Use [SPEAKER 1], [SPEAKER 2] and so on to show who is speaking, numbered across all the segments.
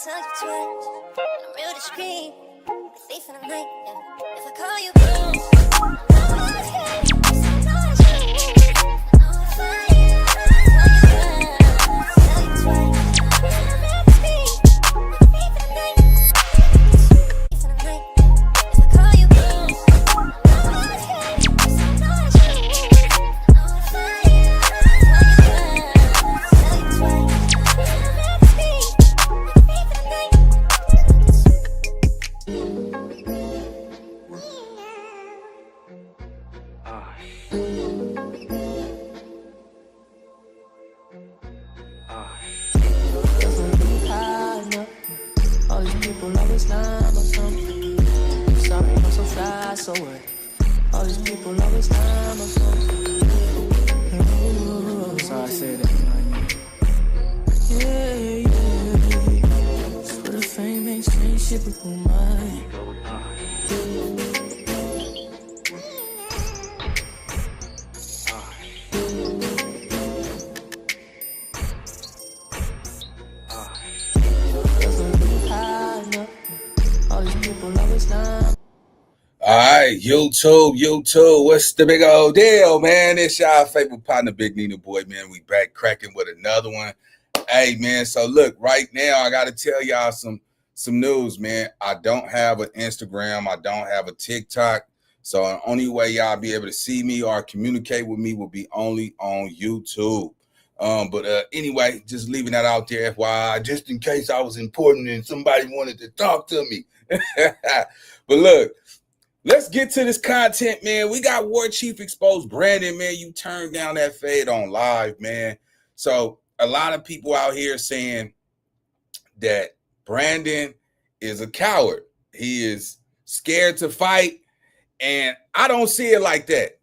[SPEAKER 1] tell you twice. I'm real discreet, a thief in the night. Yeah. If I call you boom, I know it's okay. I know it's true. I know it's fine. I tell you twice. I'm real discreet, a thief in the night. Thief in the night. If I call you boom, I know it's okay. I know it's true. I know it's fine. I tell you twice. I'm real discreet, a thief in the night.
[SPEAKER 2] All these people always lying about something. Sorry, I'm so fly, so what? All these people always lying about something. So I said that, you know what I mean? Yeah. For the fame ain't strange shit, but who mine?
[SPEAKER 3] All right, YouTube, what's the big old deal, man? It's y'all favorite partner, Big Nina Boy, man. We back cracking with another one. Hey, man, so look, right now, I got to tell y'all some news, man. I don't have an Instagram. I don't have a TikTok. So the only way y'all be able to see me or communicate with me will be only on YouTube. But anyway, just leaving that out there, FYI, just in case I was important and somebody wanted to talk to me. But look, let's get to this content, man. We got War Chief exposed Brandon, man. You turned down that fade on live, man. So a lot of people out here saying that Brandon is a coward. He is scared to fight. And I don't see it like that.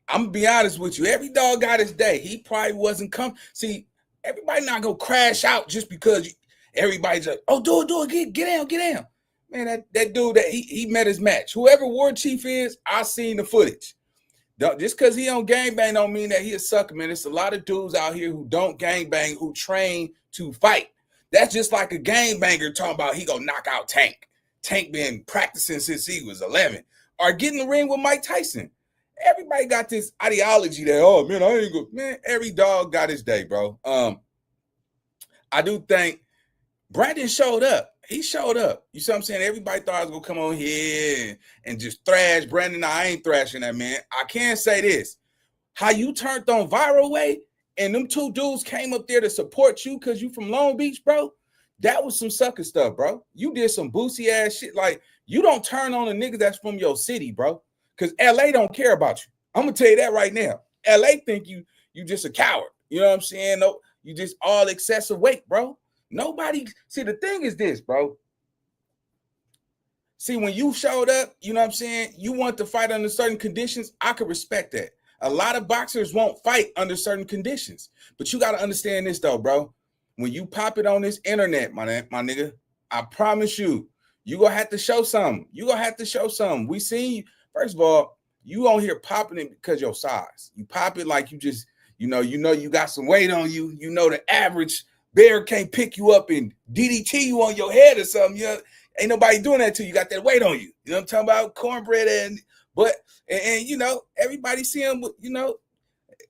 [SPEAKER 3] I'm going to be honest with you. Every dog got his day. He probably wasn't coming. See, everybody not going to crash out just because everybody's like, oh, do it, get down. Man, that dude, he met his match. Whoever War Chief is, I seen the footage. Just because he on gangbang don't mean that he a sucker, man. There's a lot of dudes out here who don't gangbang, who train to fight. That's just like a gangbanger talking about he gonna knock out Tank. Tank been practicing since he was 11. Or get in the ring with Mike Tyson. Everybody got this ideology that, oh, man, I ain't good. Man, every dog got his day, bro. I do think Brandon showed up. He showed up. You see what I'm saying? Everybody thought I was going to come on here and just thrash Brandon. No, I ain't thrashing that, man. I can say this. How you turned on Viral Way and them two dudes came up there to support you because you from Long Beach, bro, that was some sucker stuff, bro. You did some boosie ass shit. Like, you don't turn on a nigga that's from your city, bro, because LA don't care about you. I'm going to tell you that right now. LA think you just a coward. You know what I'm saying? No, you just all excessive weight, bro. Nobody, see, the thing is this, bro. See, when you showed up, you know what I'm saying, you want to fight under certain conditions, I could respect that. A lot of boxers won't fight under certain conditions. But you got to understand this, though, bro. When you pop it on this internet, my nigga, I promise you, you going to have to show something. You going to have to show something. We seen you. First of all, you on here popping it because your size. You pop it like you just, you know you got some weight on you. You know the average bear can't pick you up and DDT you on your head or something. You know, ain't nobody doing that to you. You got that weight on you. You know what I'm talking about? Cornbread and you know, everybody see them, you know,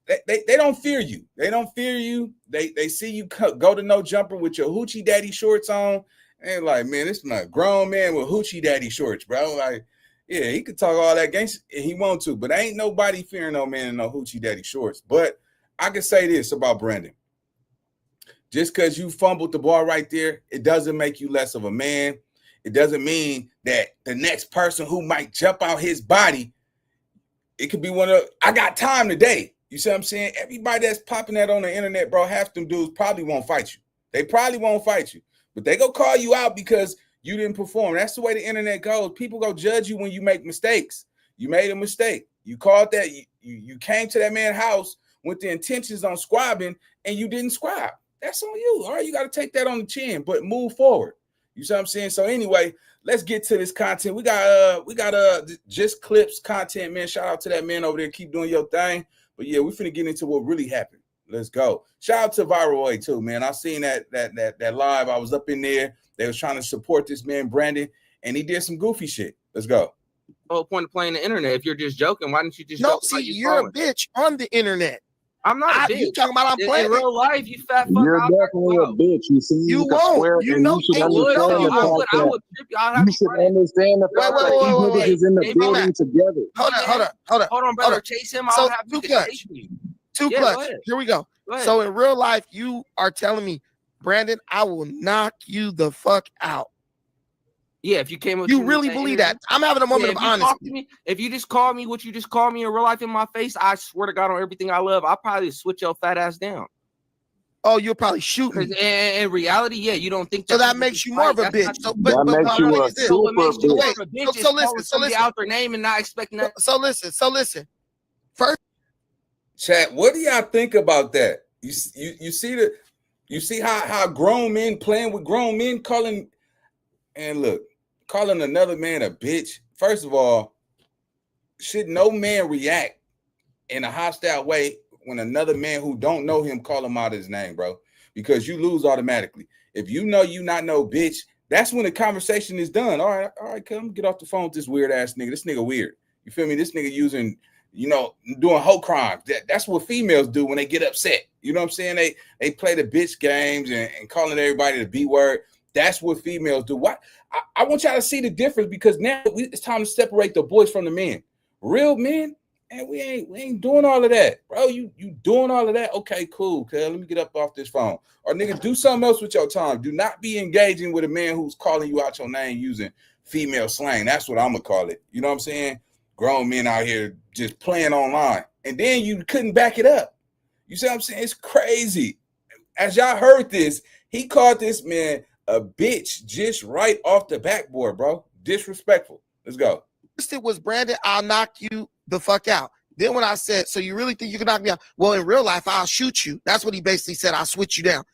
[SPEAKER 3] they don't fear you. They don't fear you. They see you go to no jumper with your hoochie daddy shorts on. And like, man, this is not a grown man with hoochie daddy shorts, bro. Like, yeah, he could talk all that gangster if he want to, but ain't nobody fearing no man in no hoochie daddy shorts. But I can say this about Brandon. Just because you fumbled the ball right there, it doesn't make you less of a man. It doesn't mean that the next person who might jump out his body, it could be one of, I got time today. You see what I'm saying? Everybody that's popping that on the internet, bro, half them dudes probably won't fight you. They probably won't fight you, but they go call you out because you didn't perform. That's the way the internet goes. People go judge you when you make mistakes. You made a mistake. You called that. You came to that man's house with the intentions on squabbing and you didn't squab. That's on you. All right, you got to take that on the chin, but move forward. You see what I'm saying? So anyway, let's get to this content. We got just clips content, man. Shout out to that man over there. Keep doing your thing. But yeah, we finna get into what really happened. Let's go. Shout out to Viral Way too, man. I seen that live. I was up in there. They was trying to support this man, Brandon, and he did some goofy shit. Let's go.
[SPEAKER 4] The whole point of playing the internet. If you're just joking, why don't you just
[SPEAKER 5] No,
[SPEAKER 4] joke?
[SPEAKER 5] see, you're a bitch on the internet.
[SPEAKER 4] I'm not a bitch.
[SPEAKER 5] You talking about I'm playing
[SPEAKER 4] in real life, you fat fuck.
[SPEAKER 6] You're definitely a bitch. You see,
[SPEAKER 5] you won't. You know,
[SPEAKER 6] you should
[SPEAKER 4] I would.
[SPEAKER 6] understand the
[SPEAKER 4] I
[SPEAKER 6] fact
[SPEAKER 4] would trip you.
[SPEAKER 6] that you should understand the fact that these niggas is in the building together.
[SPEAKER 5] Hold on,
[SPEAKER 4] brother. Chase him.
[SPEAKER 5] So,
[SPEAKER 4] I'll have
[SPEAKER 5] too
[SPEAKER 4] to
[SPEAKER 5] clutch.
[SPEAKER 4] chase you.
[SPEAKER 5] Too
[SPEAKER 4] Yeah,
[SPEAKER 5] clutch.
[SPEAKER 4] go ahead.
[SPEAKER 5] Here we go.
[SPEAKER 4] Go ahead.
[SPEAKER 5] So in real life, you are telling me, Brandon, I will knock you the fuck out.
[SPEAKER 4] Yeah, if you came up,
[SPEAKER 5] You really believe that? I'm having a moment of honesty.
[SPEAKER 4] If you just call me what you just called me in real life in my face, I swear to God on everything I love, I'll probably switch your fat ass down.
[SPEAKER 5] Oh, you'll probably shoot me.
[SPEAKER 4] In reality, yeah, you don't think
[SPEAKER 5] so that makes you more of a bitch. So,
[SPEAKER 6] that makes you a super bitch.
[SPEAKER 5] So listen.
[SPEAKER 4] Out their name and not expecting that.
[SPEAKER 5] So listen. First,
[SPEAKER 3] chat. What do y'all think about that? You see how grown men playing with grown men, calling another man a bitch. First of all, should no man react in a hostile way when another man who don't know him call him out his name, bro? Because you lose automatically. If you know you not no bitch, that's when the conversation is done. All right, come get off the phone with this weird ass nigga. This nigga weird. You feel me? This nigga using, doing whole crimes. That's what females do when they get upset. You know what I'm saying? They play the bitch games and calling everybody the B word. That's what females do. What I want y'all to see the difference, because now it's time to separate the boys from the men. Real men, and we ain't doing all of that, bro. You doing all of that? Okay, cool. Okay, let me get up off this phone. Or nigga, do something else with your time. Do not be engaging with a man who's calling you out your name using female slang. That's what I'm gonna call it. You know what I'm saying? Grown men out here just playing online, and then you couldn't back it up. You see what I'm saying? It's crazy. As y'all heard this, he called this man a bitch just right off the backboard, bro. Disrespectful. Let's go.
[SPEAKER 5] first it was, Brandon, I'll knock you the fuck out. Then when I said, so you really think you can knock me out? Well, in real life, I'll shoot you. That's what he basically said. I'll switch you down.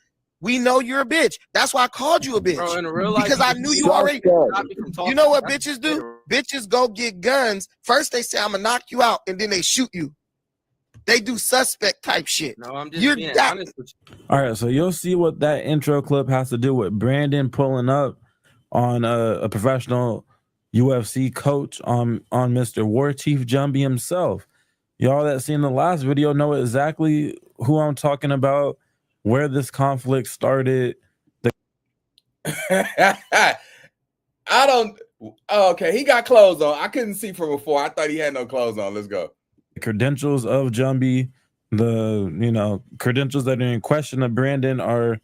[SPEAKER 5] We know you're a bitch. That's why I called you a bitch.
[SPEAKER 4] Bro, in real life,
[SPEAKER 5] because I knew you already. You know what bitches do? Bitches go get guns. First they say, I'm gonna knock you out, and then they shoot you. They do suspect type shit.
[SPEAKER 4] No, I'm just being honest with you.
[SPEAKER 7] All right, so you'll see what that intro clip has to do with Brandon pulling up on a professional UFC coach on Mr. War Chief Jumbie himself. Y'all that seen the last video know exactly who I'm talking about, where this conflict started.
[SPEAKER 3] I don't. Oh, okay, he got clothes on. I couldn't see from before. I thought he had no clothes on. Let's go.
[SPEAKER 7] Credentials of Jumbie, the credentials that are in question of Brandon are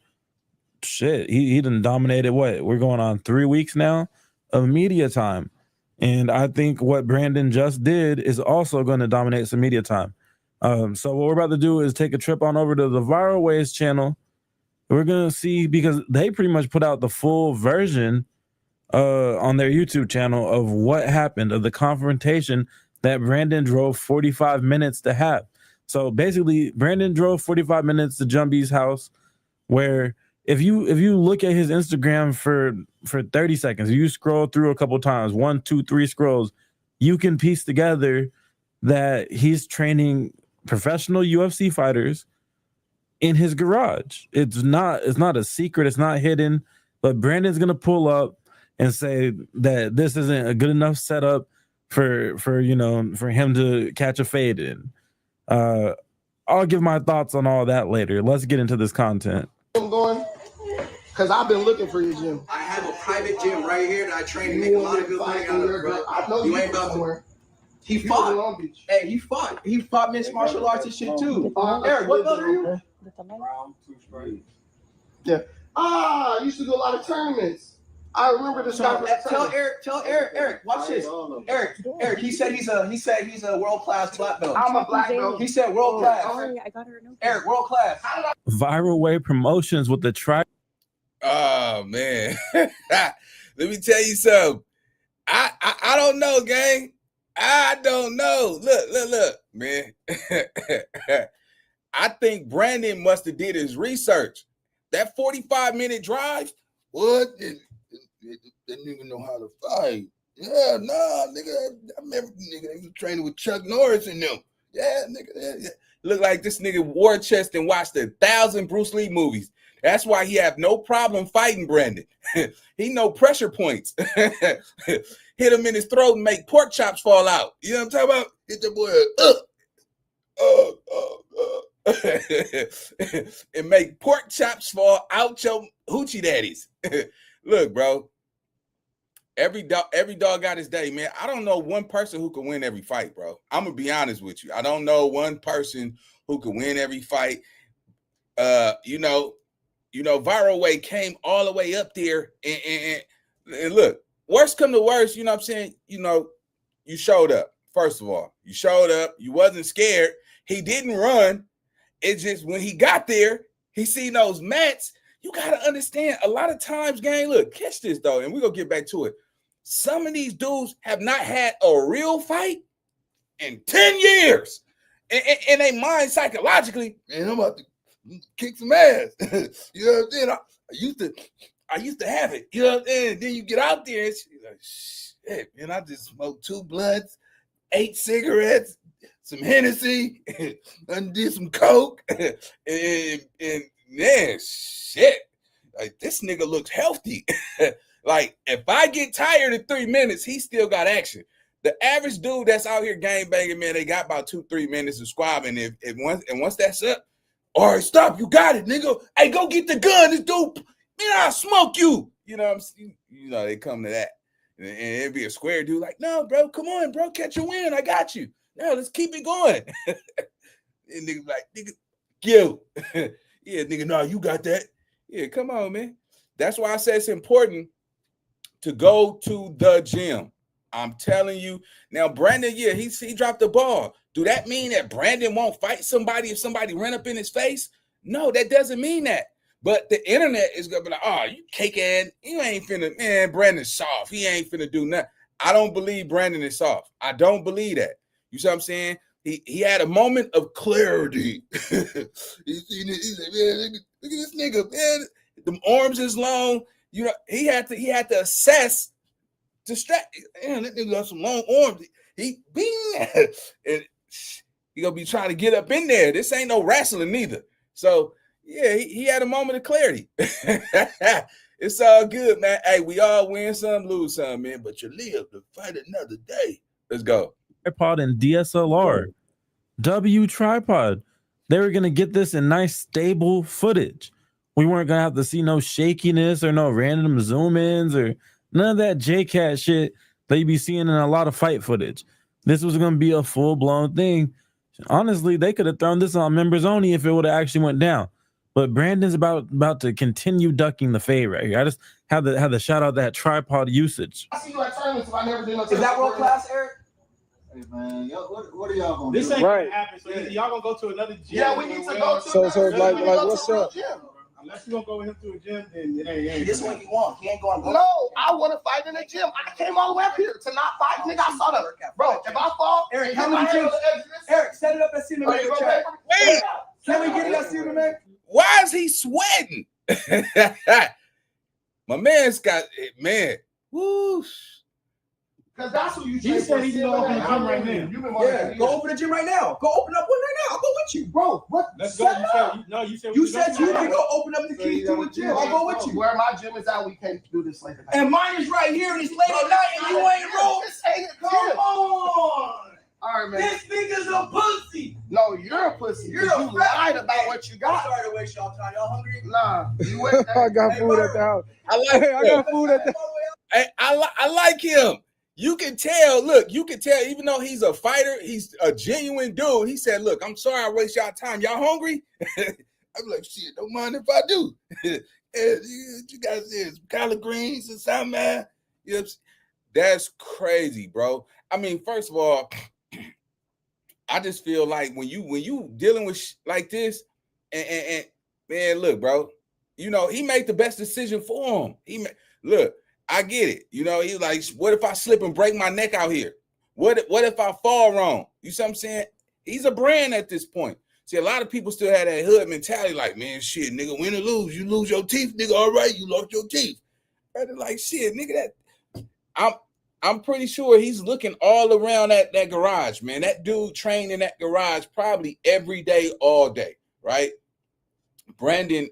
[SPEAKER 7] shit. He done dominated what? We're going on 3 weeks now of media time. And I think what Brandon just did is also going to dominate some media time. So what we're about to do is take a trip on over to the Viral Ways channel. We're going to see, because they pretty much put out the full version on their YouTube channel of what happened, of the confrontation that Brandon drove 45 minutes to have. So basically, Brandon drove 45 minutes to Jumbie's house, where if you look at his Instagram for 30 seconds, you scroll through a couple times, 1, 2, 3 scrolls, you can piece together that he's training professional UFC fighters in his garage. It's not a secret, it's not hidden, but Brandon's gonna pull up and say that this isn't a good enough setup for him to catch a fade in. I'll give my thoughts on all that later. Let's get into this content.
[SPEAKER 5] I'm going because I've been looking for your gym.
[SPEAKER 8] I have a private gym right here that I train and make a lot of good money out of, bro.
[SPEAKER 5] I know you ain't about somewhere.
[SPEAKER 8] He fought. Hey, he fought. He fought mixed martial arts and shit too. Eric, what belt are you? Yeah. I used to do a lot of tournaments. I remember this guy. Tell Eric, watch this. Eric, he said he's a world-class black belt. I'm a black belt. He said world-class.
[SPEAKER 1] I got her.
[SPEAKER 8] Eric, world-class.
[SPEAKER 7] Viral Way Promotions with the
[SPEAKER 3] Oh man. Let me tell you something. I don't know, gang. I don't know. Look, man. I think Brandon must have did his research. That 45-minute drive, what? That nigga know how to fight. Yeah, nah, nigga. I remember nigga, they was training with Chuck Norris and them. Yeah, nigga. Yeah. Look like this nigga war chest and watched 1,000 Bruce Lee movies. That's why he have no problem fighting Brandon. He know pressure points. Hit him in his throat and make pork chops fall out. You know what I'm talking about? Hit the boy and make pork chops fall out your hoochie daddies. Look, bro. Every dog got his day, man. I don't know one person who can win every fight, bro. I'm gonna be honest with you. I don't know one person who can win every fight. Viral Way came all the way up there, and look, worst come to worst, you know what I'm saying? You showed up. First of all, you showed up. You wasn't scared. He didn't run. It's just when he got there, he seen those mats. You gotta understand. A lot of times, gang. Look, catch this though, and we're gonna get back to it. Some of these dudes have not had a real fight in 10 years. And they mind psychologically, man, I'm about to kick some ass. You know what I'm saying? I used to have it. You know what I'm saying? Then you get out there and you're like, shit, man, I just smoked 2 blunts, 8 cigarettes, some Hennessy, and did some coke. and man, shit. Like, this nigga looks healthy. Like, if I get tired in 3 minutes, he still got action. The average dude that's out here gang banging, man, they got about 2-3 minutes of squabbing. Once that's up, all right, stop, you got it, nigga. Hey, go get the gun. This dude, man, I'll smoke you. You know what I'm saying? You know, they come to that. And it'd be a square dude like, no, bro, come on, bro, catch a win. I got you. No, let's keep it going. And nigga like, nigga, yo. Yeah, nigga, no, you got that. Yeah, come on, man. That's why I say it's important to go to the gym. I'm telling you. Now, Brandon, yeah, he dropped the ball. Do that mean that Brandon won't fight somebody if somebody run up in his face? No, that doesn't mean that. But the internet is going to be like, oh, you cake ass. You ain't finna, man, Brandon's soft. He ain't finna do nothing. I don't believe Brandon is soft. I don't believe that. You see what I'm saying? He had a moment of clarity. He's like, man, look at this nigga, man. The arms is long. You know, he had to assess, distract. Man, that nigga got some long arms. He bing, and he gonna be trying to get up in there. This ain't no wrestling neither. So yeah, he had a moment of clarity. It's all good, man. Hey, we all win some, lose some, man. But you live to fight another day. Let's go.
[SPEAKER 7] Tripod and DSLR, W tripod. They were gonna get this in nice stable footage. We weren't gonna have to see no shakiness or no random zoom ins or none of that JCat shit that you be seeing in a lot of fight footage. This was gonna be a full blown thing. Honestly, they could have thrown this on members only if it would have actually went down. But Brandon's about to continue ducking the fade right here. I just had to shout out that tripod usage.
[SPEAKER 8] I see you at tournaments if I never did no.
[SPEAKER 9] Is that world class, Eric?
[SPEAKER 10] Hey man, what are y'all gonna do?
[SPEAKER 11] This ain't
[SPEAKER 6] Right.
[SPEAKER 11] gonna happen. So y'all gonna go to another gym.
[SPEAKER 8] Yeah, we need to go to.
[SPEAKER 6] So like what's up?
[SPEAKER 11] Unless you gonna go with him to a gym, then it ain't.
[SPEAKER 9] This one he want. He ain't going.
[SPEAKER 8] No, I want to fight in the gym. I came all the way up here to not fight. Nigga, I saw that. Bro, if I fall,
[SPEAKER 9] Eric, how many gyms? Eric, set it up at MMA chat.
[SPEAKER 3] Wait,
[SPEAKER 9] Can we get it at MMA?
[SPEAKER 3] why is he sweating? My man's got it, man. Woo.
[SPEAKER 8] because that's what you.
[SPEAKER 11] He said he's gonna open the gym right now.
[SPEAKER 9] Yeah, go open the gym right now. Go open up one right now. I'll go with you, bro. What?
[SPEAKER 11] Let's go. You said
[SPEAKER 9] You said you can go open up the key to a gym. I'll go with you.
[SPEAKER 8] Where my gym is at, we can't do this late at night.
[SPEAKER 9] And mine is right here, and it's late at night, and you ain't rolled.
[SPEAKER 8] This ain't a
[SPEAKER 9] Come
[SPEAKER 8] gym.
[SPEAKER 9] on.
[SPEAKER 8] All right, man.
[SPEAKER 9] This nigga's a pussy.
[SPEAKER 8] No, you're a pussy.
[SPEAKER 9] You're
[SPEAKER 8] You
[SPEAKER 9] a
[SPEAKER 8] lied about what you
[SPEAKER 9] I'm
[SPEAKER 8] got.
[SPEAKER 9] sorry to waste y'all time. Y'all hungry?
[SPEAKER 8] Nah, you went
[SPEAKER 6] I got
[SPEAKER 9] Hey,
[SPEAKER 6] food
[SPEAKER 9] Bird.
[SPEAKER 6] at the house.
[SPEAKER 3] I like
[SPEAKER 6] Hey, I got food at the
[SPEAKER 3] Hey, I like him. You can tell, look, you can tell, even though he's a fighter, he's a genuine dude. He said, look, I'm sorry I waste y'all time. Y'all hungry? I'm like, shit, don't mind if I do. You guys say collard greens or something, man. You know what I'm saying? That's crazy, bro. I mean, first of all, I just feel like when you dealing with like this, and man, look, bro, you know, he made the best decision for him. Look, I get it. You know, he's like, what if I slip and break my neck out here? What if I fall wrong? You see what I'm saying? He's a brand at this point. See, a lot of people still have that hood mentality, like, man, shit, nigga, win or lose, you lose your teeth, nigga. All right, you lost your teeth. Brother, like, shit, nigga, I'm pretty sure he's looking all around that garage, man. That dude trained in that garage probably every day, all day, right? Brandon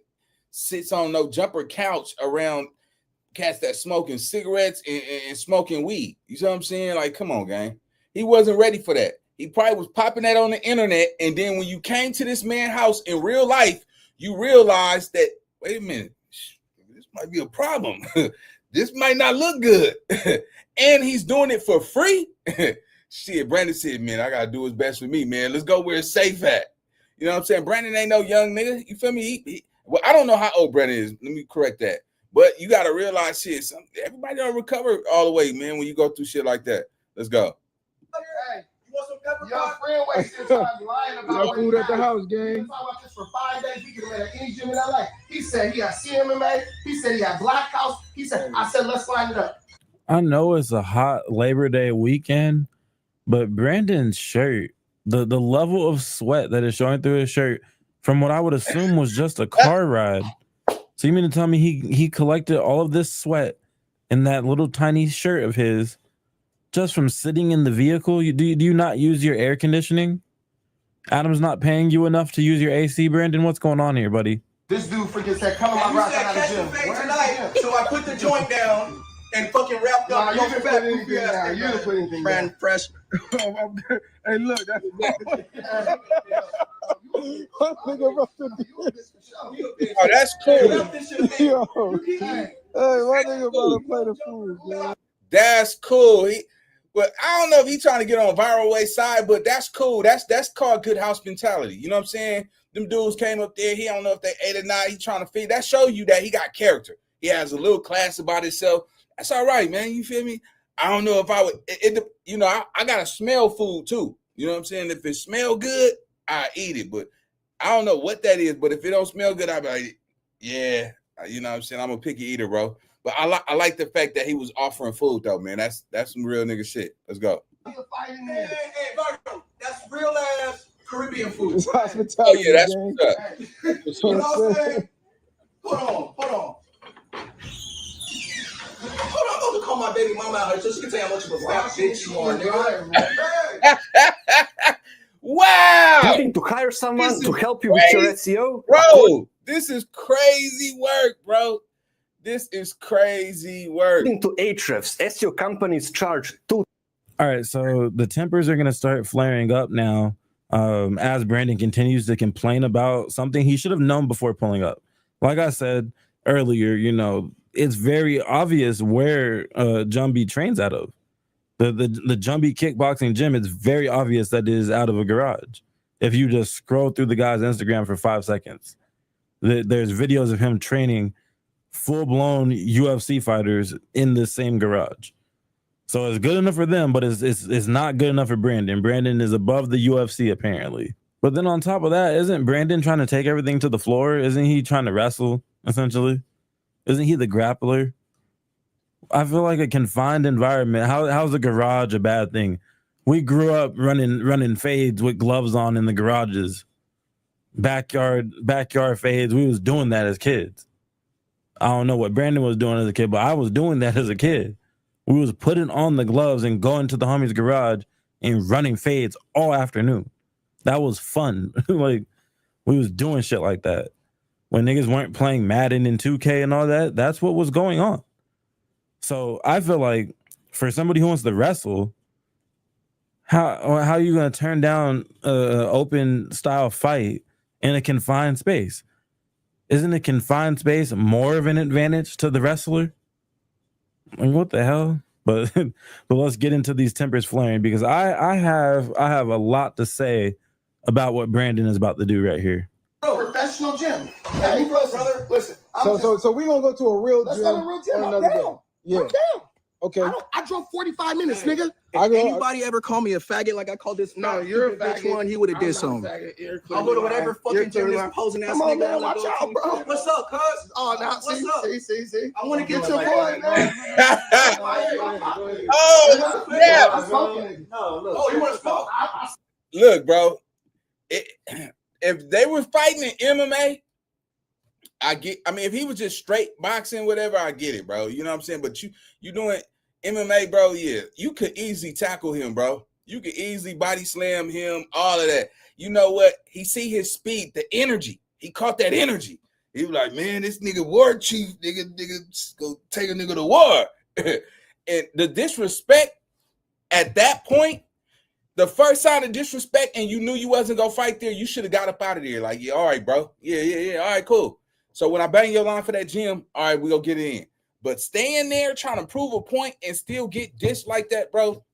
[SPEAKER 3] sits on no jumper couch around cats that smoking cigarettes and smoking weed. You see what I'm saying? Like, come on, gang. He wasn't ready for that. He probably was popping that on the internet. And then when you came to this man's house in real life, you realized that, wait a minute, this might be a problem. This might not look good. And he's doing it for free. Shit, Brandon said, man, I got to do what's best for me, man. Let's go where it's safe at. You know what I'm saying? Brandon ain't no young nigga. You feel me? Well, I don't know how old Brandon is. Let me correct that. But you got to realize shit. Everybody don't recover all the way, man, when you go through shit like that. Let's go.
[SPEAKER 8] Hey, you want some pepper?
[SPEAKER 9] Your
[SPEAKER 8] friend wasted time lying about
[SPEAKER 9] food at the house, gang.
[SPEAKER 8] Talk about this for 5 days. We can let any gym in LA. He said he got CMMA. He said he got Black House. He said, I said, let's line it up.
[SPEAKER 7] I know it's a hot Labor Day weekend, but Brandon's shirt, the level of sweat that is showing through his shirt, from what I would assume was just a car ride. So you mean to tell me he collected all of this sweat in that little tiny shirt of his just from sitting in the vehicle? Do you not use your air conditioning? Adam's not paying you enough to use your AC, Brandon? What's going on here, buddy?
[SPEAKER 8] This dude freaking said, come on my rock, I got a gym. Tonight, so I put the joint down and fucking wrapped up.
[SPEAKER 9] You didn't put anything down. You didn't put anything down.
[SPEAKER 8] Brand fresh.
[SPEAKER 9] Hey, look. That's
[SPEAKER 3] Oh, that's cool.
[SPEAKER 9] Yo. Hey, my nigga about to play the fool, man.
[SPEAKER 3] That's cool. But I don't know if he's trying to get on viral way side, but that's cool. That's called good house mentality. You know what I'm saying? Them dudes came up there. He don't know if they ate or not. He trying to feed. That show you that he got character. He has a little class about himself. That's all right, man. You feel me? I don't know if I would. I gotta smell food too. You know what I'm saying? If it smell good, I eat it. But I don't know what that is. But if it don't smell good, I be like, yeah. You know what I'm saying? I'm a picky eater, bro. But I like the fact that he was offering food though, man. That's some real nigga shit. Let's go.
[SPEAKER 8] Hey, Virgo, that's real ass Caribbean food.
[SPEAKER 9] It's hospitality.
[SPEAKER 3] Oh yeah, that's what's up.
[SPEAKER 8] You know what I'm saying? Hold on. I'm going to call my baby mama out here so she can tell you how much of a fat bitch you are, nigga.
[SPEAKER 3] Wow.
[SPEAKER 12] Looking to hire someone to help you with your SEO?
[SPEAKER 3] Bro, this is crazy work, bro. This is crazy work.
[SPEAKER 12] According to Ahrefs, SEO companies charge $2.
[SPEAKER 7] All right, so the tempers are going to start flaring up now as Brandon continues to complain about something he should have known before pulling up. Like I said earlier, it's very obvious where Jumby trains out of. The Jumby kickboxing gym, it's very obvious that it is out of a garage. If you just scroll through the guy's Instagram for 5 seconds, there's videos of him training full-blown UFC fighters in the same garage. So it's good enough for them, but it's not good enough for Brandon. Brandon is above the UFC apparently. But then on top of that, isn't Brandon trying to take everything to the floor? Isn't he trying to wrestle essentially? Isn't he the grappler? I feel like a confined environment. How's the garage a bad thing? We grew up running fades with gloves on in the garages. Backyard fades. We was doing that as kids. I don't know what Brandon was doing as a kid, but I was doing that as a kid. We was putting on the gloves and going to the homie's garage and running fades all afternoon. That was fun. Like, we was doing shit like that. When niggas weren't playing Madden and 2K and all that, that's what was going on. So I feel like for somebody who wants to wrestle, how are you going to turn down an open style fight in a confined space? Isn't a confined space more of an advantage to the wrestler? I mean, what the hell? But let's get into these tempers flaring because I have a lot to say about what Brandon is about to do right here.
[SPEAKER 8] Professional gym. Hey, brother, listen.
[SPEAKER 9] So we're gonna go to a real
[SPEAKER 8] Let's
[SPEAKER 9] gym.
[SPEAKER 8] go to a real gym.
[SPEAKER 9] on
[SPEAKER 8] I'm
[SPEAKER 9] another
[SPEAKER 8] down.
[SPEAKER 9] day. Yeah.
[SPEAKER 8] I'm down.
[SPEAKER 9] Okay.
[SPEAKER 8] I drove 45 minutes, nigga.
[SPEAKER 9] I
[SPEAKER 8] If
[SPEAKER 9] go-
[SPEAKER 8] anybody ever call me a faggot like I called this
[SPEAKER 9] No, you're a
[SPEAKER 8] bitch
[SPEAKER 9] faggot.
[SPEAKER 8] one, he would have
[SPEAKER 9] I'm
[SPEAKER 8] did
[SPEAKER 9] not a
[SPEAKER 8] something.
[SPEAKER 9] faggot. You're
[SPEAKER 8] I'll
[SPEAKER 9] clearly
[SPEAKER 8] go to whatever
[SPEAKER 9] lying.
[SPEAKER 8] fucking
[SPEAKER 9] You're
[SPEAKER 8] gym
[SPEAKER 9] clearly
[SPEAKER 8] this
[SPEAKER 9] lying.
[SPEAKER 8] posing ass
[SPEAKER 9] Come on,
[SPEAKER 8] nigga
[SPEAKER 9] man,
[SPEAKER 8] wanna
[SPEAKER 9] watch
[SPEAKER 8] go
[SPEAKER 9] out,
[SPEAKER 8] to.
[SPEAKER 9] bro.
[SPEAKER 8] What's up, cuz?
[SPEAKER 9] Oh, now
[SPEAKER 8] What's
[SPEAKER 9] see,
[SPEAKER 8] up?
[SPEAKER 9] see.
[SPEAKER 8] I want to get
[SPEAKER 9] Go
[SPEAKER 8] your
[SPEAKER 9] ahead,
[SPEAKER 8] boy, man.
[SPEAKER 3] Oh, yeah.
[SPEAKER 8] Oh, you want to smoke?
[SPEAKER 3] Look, bro. If they were fighting in MMA, if he was just straight boxing, whatever, I get it, bro. You know what I'm saying? But you doing MMA, bro, yeah, you could easily tackle him, bro. You could easily body slam him, all of that. You know what? He see his speed, the energy. He caught that energy. He was like, man, this nigga war chief, nigga go take a nigga to war. And the disrespect at that point, the first sign of disrespect, and you knew you wasn't gonna fight there, you should have got up out of there. Like, yeah, all right, bro. Yeah. All right, cool. So when I bang your line for that gym, all right, we gonna get it in. But staying there trying to prove a point and still get dissed like that, bro,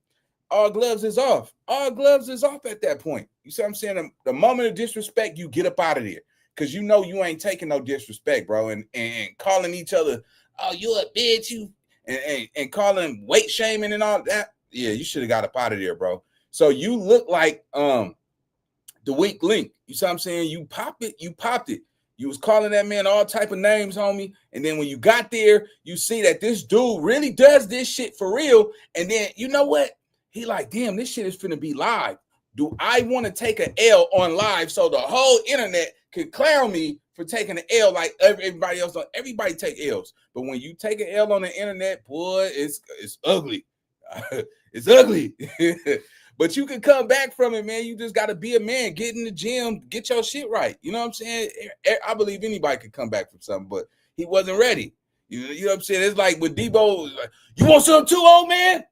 [SPEAKER 3] all gloves is off. All gloves is off at that point. You see what I'm saying? The moment of disrespect, you get up out of there. Because you know you ain't taking no disrespect, bro. And calling each other, oh, you a bitch, you and calling weight shaming and all that. Yeah, you should have got up out of there, bro. So you look like the weak link. You see what I'm saying? You popped it. You was calling that man all type of names, homie. And then when you got there, you see that this dude really does this shit for real. And then you know what? He like, damn, this shit is finna be live. Do I want to take an L on live so the whole internet could clown me for taking an L like everybody else? Everybody take L's. But when you take an L on the internet, boy, it's ugly. It's ugly. But you can come back from it, man. You just got to be a man, get in the gym, get your shit right. You know what I'm saying? I believe anybody could come back from something, but he wasn't ready. You know what I'm saying? It's like with Debo, like, you want something too, old man?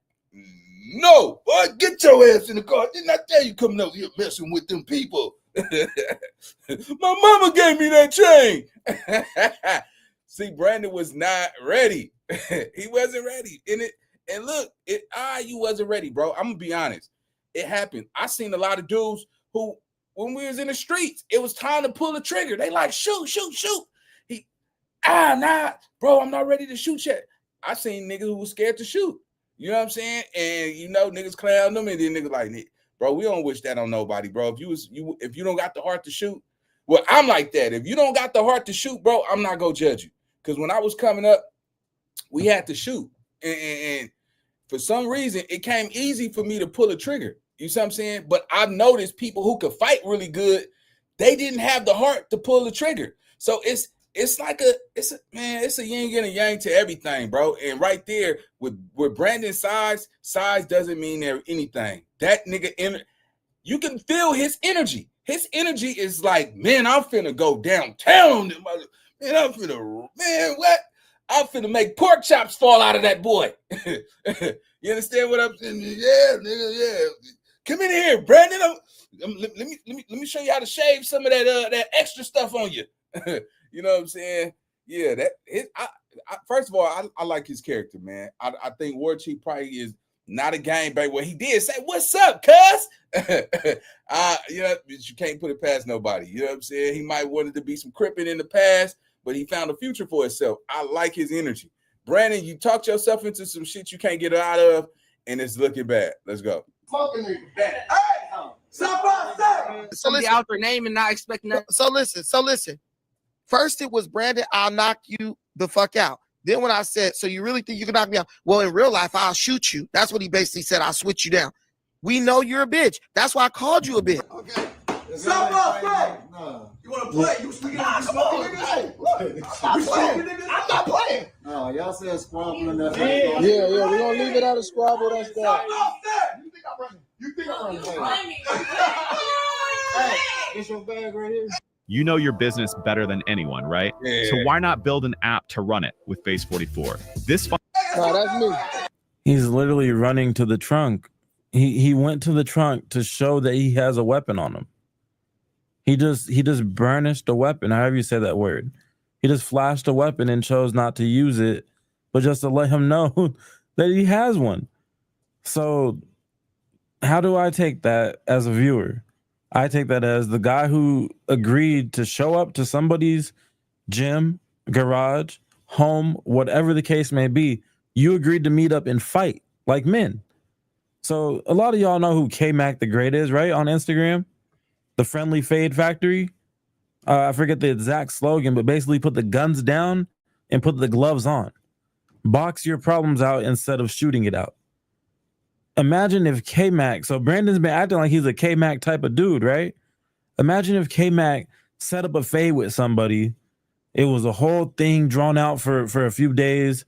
[SPEAKER 3] No, boy, get your ass in the car. Didn't I tell you coming over here messing with them people? My mama gave me that chain. See, Brandon was not ready. He wasn't ready. And look, you wasn't ready, bro. I'm gonna be honest. It happened. I seen a lot of dudes who, when we was in the streets, it was time to pull the trigger. They like, shoot. Nah, bro, I'm not ready to shoot yet. I seen niggas who was scared to shoot. You know what I'm saying? And you know, niggas clown them, and then niggas like, bro, we don't wish that on nobody, bro. If you don't got the heart to shoot, well, I'm like that. If you don't got the heart to shoot, bro, I'm not gonna judge you. Because when I was coming up, we had to shoot, and for some reason, it came easy for me to pull a trigger. You see what I'm saying? But I've noticed people who could fight really good, they didn't have the heart to pull the trigger. So it's a yin and a yang to everything, bro. And right there with Brandon's size doesn't mean anything. That nigga, you can feel his energy. His energy is like, man, I'm finna go downtown. Man, what? I'm finna make pork chops fall out of that boy. You understand what I'm saying? Yeah, nigga, yeah. Come in here, Brandon. Let me show you how to shave some of that extra stuff on you. You know what I'm saying? Yeah, first of all, I like his character, man. I think War Chief probably is not a game baby. Well, he did say, "What's up, cuz?" You know, you can't put it past nobody. You know what I'm saying? He might wanted to be some crippin' in the past, but he found a future for himself. I like his energy. Brandon, you talked yourself into some shit you can't get out of, and it's looking bad. Let's go.
[SPEAKER 4] Somebody out their name and not expecting that.
[SPEAKER 5] So listen. First, it was Brandon, I'll knock you the fuck out. Then when I said, so you really think you can knock me out? Well, in real life, I'll shoot you. That's what he basically said. I'll switch you down. We know you're a bitch. That's why I called you a bitch.
[SPEAKER 8] Okay. Stop up, man. You want to play? You speaking of smoking niggas? I'm not playing.
[SPEAKER 10] No, y'all said squabbling.
[SPEAKER 9] Yeah, we're going to leave it out of squabble. That's that.
[SPEAKER 8] You think I'm running? Hey,
[SPEAKER 10] It's your bag right here.
[SPEAKER 13] You know your business better than anyone, right?
[SPEAKER 3] Yeah.
[SPEAKER 13] So why not build an app to run it with Base 44? This
[SPEAKER 9] No, that's me.
[SPEAKER 7] He's literally running to the trunk. He went to the trunk to show that he has a weapon on him. He just burnished a weapon, however you say that word. He just flashed a weapon and chose not to use it, but just to let him know that he has one. So how do I take that as a viewer? I take that as the guy who agreed to show up to somebody's gym, garage, home, whatever the case may be. You agreed to meet up and fight like men. So a lot of y'all know who K-Mac the Great is, right? On Instagram, the Friendly Fade Factory. I forget the exact slogan, but basically put the guns down and put the gloves on. Box your problems out instead of shooting it out. Imagine if K-Mac, so Brandon's been acting like he's a K-Mac type of dude, right? Imagine if K-Mac set up a fade with somebody. It was a whole thing drawn out for a few days.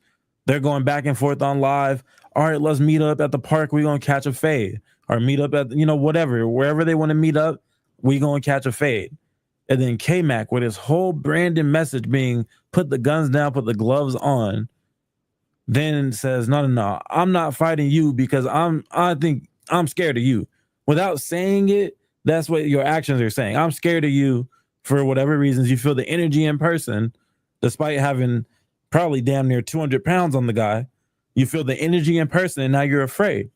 [SPEAKER 7] They're going back and forth on live. all right, let's meet up at the park. We're going to catch a fade, or meet up at, whatever, wherever they want to meet up. We going to catch a fade. And then K-Mac with his whole branding message being put the guns down, put the gloves on, then says, no, I'm not fighting you because I think I'm scared of you. Without saying it, that's what your actions are saying. I'm scared of you for whatever reasons. You feel the energy in person, despite having probably damn near 200 pounds on the guy. You feel the energy in person and now you're afraid.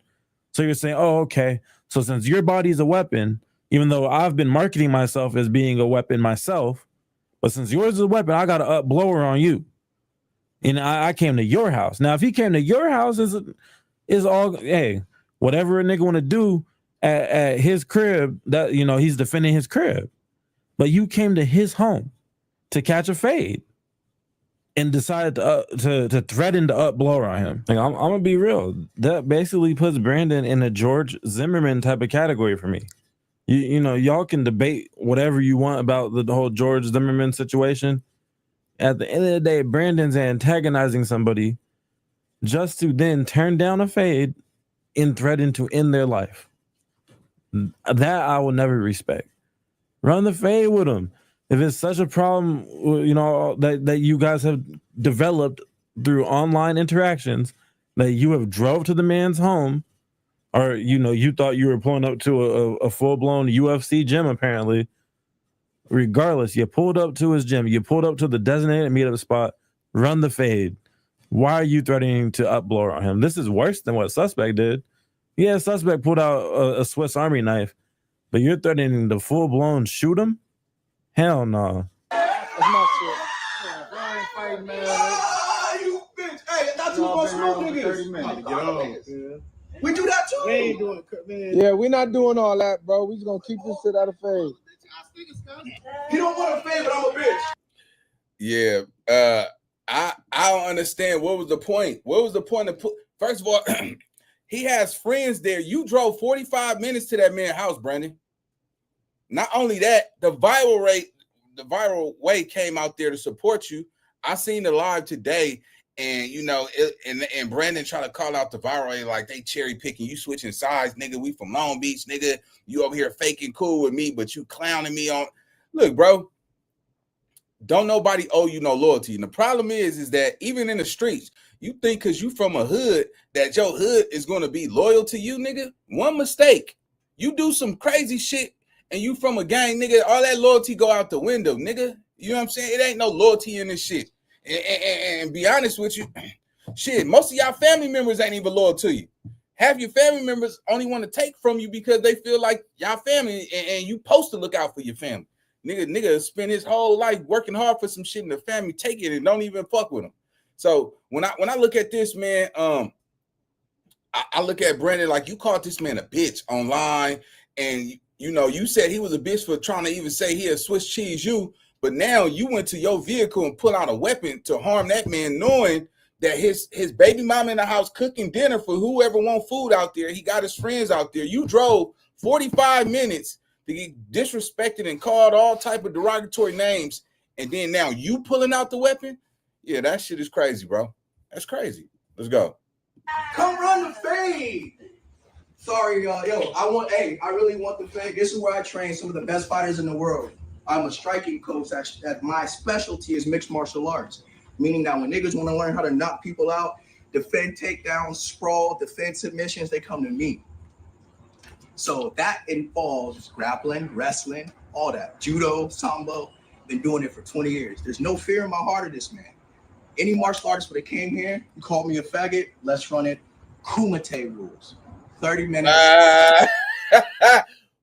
[SPEAKER 7] So you're saying, oh, okay. So since your body is a weapon, even though I've been marketing myself as being a weapon myself, but since yours is a weapon, I got to up blower on you. And I came to your house. Now, if he came to your house, is all, hey, whatever a nigga want to do at his crib, that, he's defending his crib. But you came to his home to catch a fade and decided to threaten to up blower on him. Like, I'm gonna be real. That basically puts Brandon in a George Zimmerman type of category for me. Y'all can debate whatever you want about the whole George Zimmerman situation. At the end of the day, Brandon's antagonizing somebody just to then turn down a fade and threaten to end their life. That I will never respect. Run the fade with him. If it's such a problem, that you guys have developed through online interactions, that you have drove to the man's home, or you thought you were pulling up to a full-blown UFC gym, apparently. Regardless, you pulled up to his gym, you pulled up to the designated meetup spot, run the fade. Why are you threatening to up blower on him? This is worse than what Suspect did. Yeah, Suspect pulled out a Swiss Army knife, but you're threatening to full-blown shoot him? Hell no.
[SPEAKER 9] That's my shit. I ain't fighting, man.
[SPEAKER 8] You bitch. Hey, I thought you was gonna screw niggas. We do that too.
[SPEAKER 11] We ain't doing it, man.
[SPEAKER 9] Yeah, we're not doing all that, bro. We just gonna keep this shit out of fade.
[SPEAKER 8] He don't want a fade, but I'm a bitch.
[SPEAKER 3] Yeah. I don't understand. What was the point? What was the point of first of all, he has friends there. You drove 45 minutes to that man's house, Brandon. Not only that, the viral way came out there to support you. I seen the live today, and and Brandon trying to call out the viral way like they cherry picking. You switching sides, nigga. We from Long Beach, nigga. You over here faking cool with me, but you clowning me on. Look, bro. Don't nobody owe you no loyalty. And the problem is that even in the streets, you think because you from a hood that your hood is going to be loyal to you, nigga. One mistake, you do some crazy shit and you from a gang, nigga, all that loyalty go out the window, nigga. You know what I'm saying? It ain't no loyalty in this shit. And be honest with you, shit, most of y'all family members ain't even loyal to you. Half your family members only want to take from you because they feel like y'all family and you supposed to look out for your family. Nigga spend his whole life working hard for some shit in the family, take it and don't even fuck with him. So when I look at this, man, I look at Brandon like you called this man a bitch online, and you said he was a bitch for trying to even say he had Swiss cheese you, but now you went to your vehicle and pull out a weapon to harm that man, knowing that his baby mama in the house cooking dinner for whoever want food out there. He got his friends out there. You drove 45 minutes to get disrespected and called all type of derogatory names, and then now you pulling out the weapon? Yeah, that shit is crazy, bro. That's crazy. Let's go.
[SPEAKER 8] Come run the fade. Sorry, y'all. Yo, I really want the fade. This is where I train some of the best fighters in the world. I'm a striking coach. That my specialty is mixed martial arts, meaning that when niggas want to learn how to knock people out, defend takedowns, sprawl, defend submissions, they come to me. So that involves grappling, wrestling, all that. Judo, sambo, been doing it for 20 years. There's no fear in my heart of this man. Any martial artist when they came here, you call me a faggot, let's run it. Kumite rules. 30 minutes.